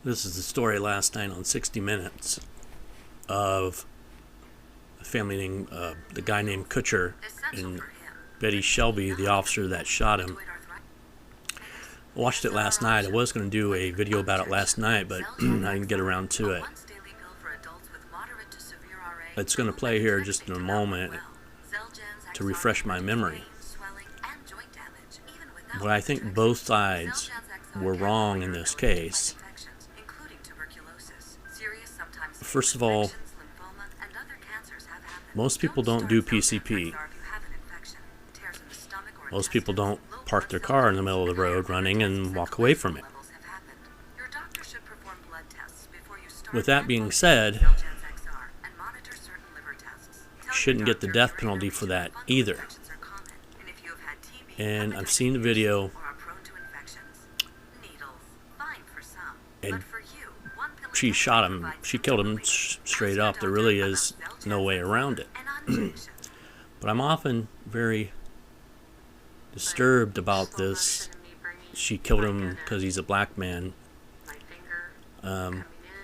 This is the story last night on 60 Minutes of a family named, the guy named Crutcher and Betty Shelby, the officer that shot him. I watched it last night. I was going to do a video about it last night, but I didn't get around to it. It's going to play here just in a moment to refresh my memory. But I think both sides were wrong in this case. First of all, most people don't do PCP. Most people don't park their car in the middle of the road running and walk away from it. With that being said, you shouldn't get the death penalty for that either. And I've seen the video, and she shot him. She killed him straight up. There really is no way around it. But I'm often very disturbed about this. She killed him because he's a black man. The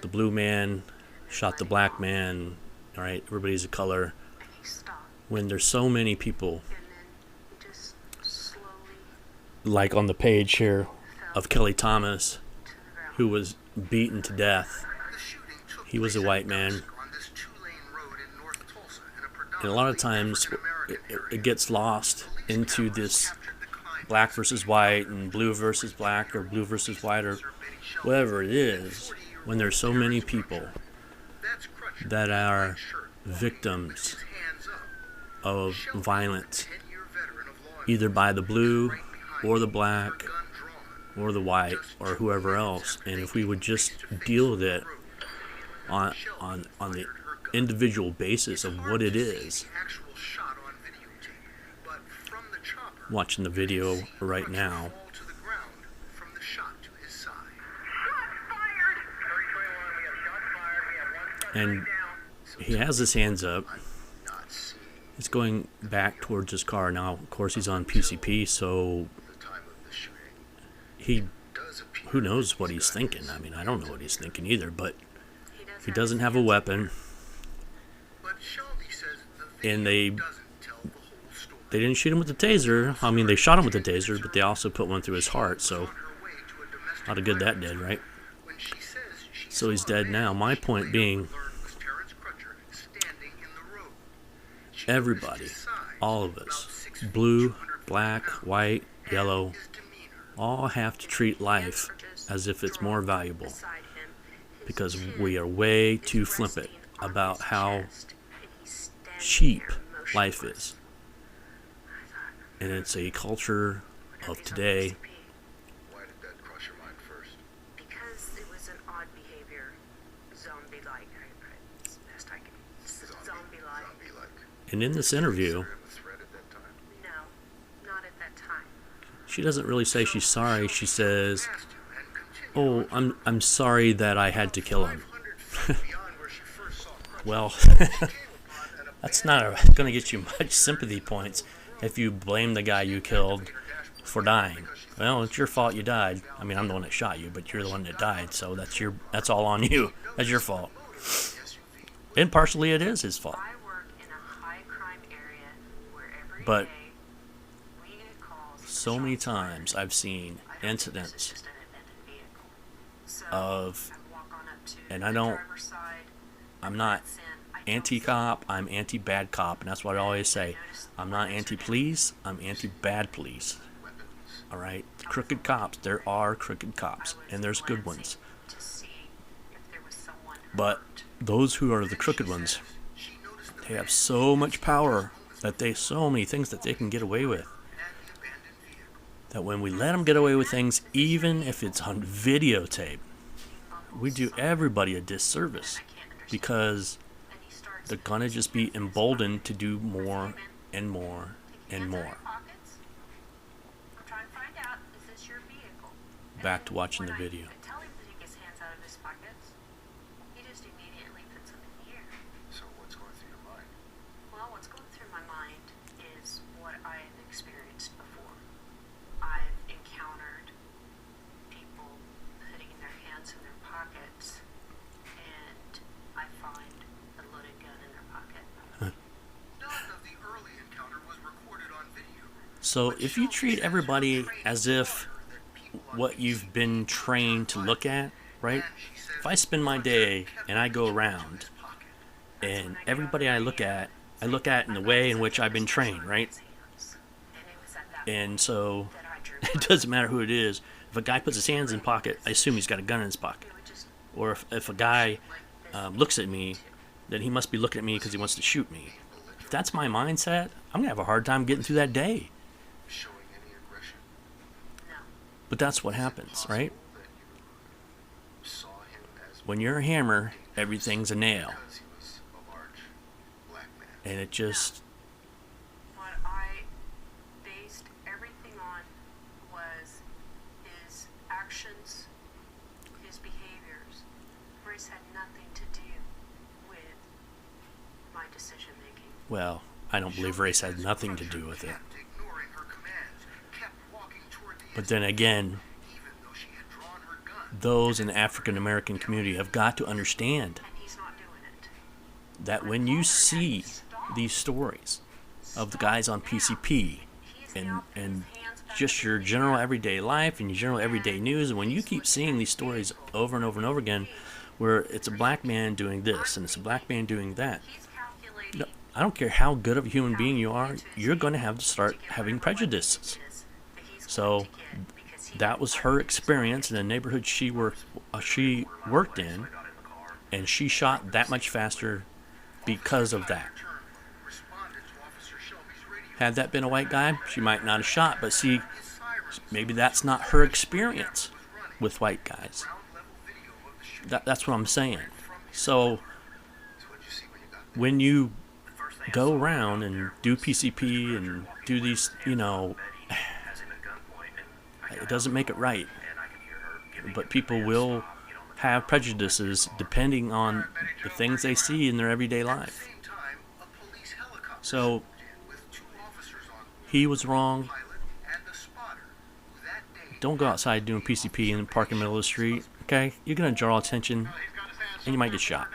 blue man shot the black man. All right, everybody's a color. When there's so many people, like on the page here of Kelly Thomas, who was beaten to death. He was a white man. And a lot of times it gets lost into this black versus white and blue versus black or blue versus white or whatever it is, when there's so many people that are victims of violence, either by the blue or the black or the white or whoever else. And if we would just deal with it on the individual basis of what it is. Watching the video right now. And he has his hands up. He's going back towards his car. Now, of course, he's on PCP, so who knows what he's thinking. I mean, I don't know what he's thinking either, but he doesn't have a weapon. And they didn't shoot him with the taser. I mean, they shot him with the taser, but they also put one through his heart, so a lot of good that did, right? So he's dead now. My point being, everybody, all of us, blue, black, white, yellow, all have to treat life as if it's more valuable, because we are way too flippant about how cheap life is. And it's a culture of today. Why did that cross your mind first? Because it was an odd behavior, zombie-like. Best I can. Zombie-like. And in this interview, No, not at that time. she doesn't really say she's sorry. She says, "Oh, I'm sorry that I had to kill him." Well, that's not going to get you much sympathy points if you blame the guy you killed for dying. Well, it's your fault you died. I mean, I'm the one that shot you, but you're the one that died, so that's all on you. That's your fault. And partially it is his fault. I work in a high-crime area where every But day we get calls for so many shots fired. times I've seen I don't use incidents just an abandoned vehicle. So of, I walk on up to and the I don't, driver's side, I'm not that's in. I don't anti-cop, I'm anti-bad cop, and that's what I always say. I'm not anti-police, I'm anti-bad police. All right? Crooked cops, there are crooked cops, and there's good ones. to see if there was someone But those who are the crooked ones, they have so much power that so many things that they can get away with. That when we let them get away with things, even if it's on videotape, we do everybody a disservice, because and he starts they're gonna just be emboldened to do more and more and more. pockets. I'm trying to find out, is this your vehicle? Back to watching the When video. I tell him that he gets hands out of his pockets, he just immediately puts them in the air. So what's going through your mind? Well, what's going through my mind is what I've experienced before. I've encountered people putting their hands in their pockets So if you treat everybody as if what you've been trained to look at, right? If I spend my day and I go around and everybody I look at in the way in which I've been trained, right? And so it doesn't matter who it is. If a guy puts his hands in pocket, I assume he's got a gun in his pocket. Or if a guy looks at me, then he must be looking at me because he wants to shoot me. If that's my mindset, I'm going to have a hard time getting through that day. Showing any aggression. But that's what happens, right? Saw him as When you're a hammer, everything's a nail. because he was a large black man. And it just, What I based everything on was his actions, his behaviors. Race had nothing to do with my decision making. well, I don't believe race had nothing to do with it. Kept ignoring her commands, kept walking toward the But then again, even though she had drawn her gun. those in the African American community have got to understand And he's not doing it. that when you see these stories of the guys on PCP and just your general everyday life and your general everyday news, and when you keep seeing these stories over and over and over again where it's a black man doing this and it's a black man doing that, He's calculating. no, I don't care how good of a human being you are, you're going to have to start having prejudices. So that was her experience in the neighborhood she worked in, and she shot that much faster because of that. Responded to Officer Shelby's radio. Had that been a white guy, she might not have shot, but see, maybe that's not her experience with white guys. Ground level video of the shooting. That's what I'm saying. So So what'd you see when you got there? when you go around and do PCP and do these, it doesn't make it right. But people will have prejudices depending on the things they see in their everyday life. Same time, a police helicopter So swooped in with 2 officers on board, he was wrong. pilot and a spotter, who that day Don't go outside doing PCP in the park in the middle of the street. Okay, you're gonna draw attention, and you might get shot.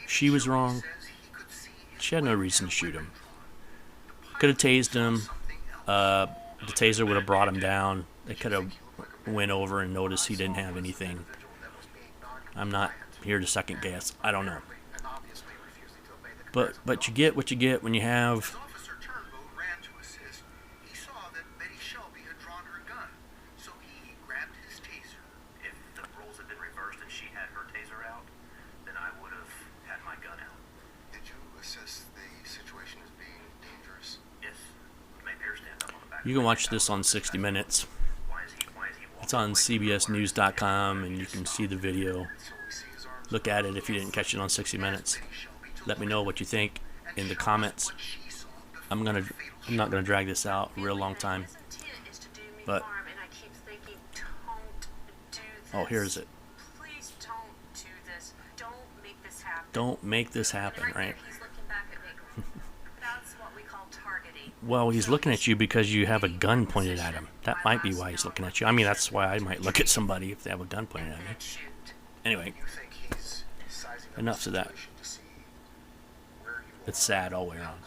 She was wrong. says he could see his She had no reason to shoot him. Could have tased him. The taser would have brought him down. They could have went over and noticed he didn't have anything. I'm not here to second guess. I don't know. and obviously refusing to obey the But you get what you get when you have As Officer Turnbow ran to assist, he saw that Betty Shelby had drawn her gun, so he grabbed his taser. If the roles had been reversed and she had her taser out, then I would have had my gun out. Did you assess the situation as being dangerous? Yes. Made her stand up on the back. you can watch this on 60 Minutes. Why is he walking It's on CBSNews.com, and you can see the video. So we see his arms. Look at it if you didn't catch it on 60 Minutes. Let me know what you think in the comments. What she saw before I'm not gonna drag this out a real long time. His intent is to do me But- harm, and I keep thinking, don't do this. Oh, here's it. Please don't do this. Don't make this happen. Don't make this happen, And right? there he's looking back at me. That's what we call targeting. Well, he's looking at you because you have a gun pointed at him. That might be why he's looking at you. I mean, that's why I might look at somebody if they have a gun pointed at me. And shoot. Anyway, You think he's sizing up Enough the of that. situation to see where you it's are sad all the way around.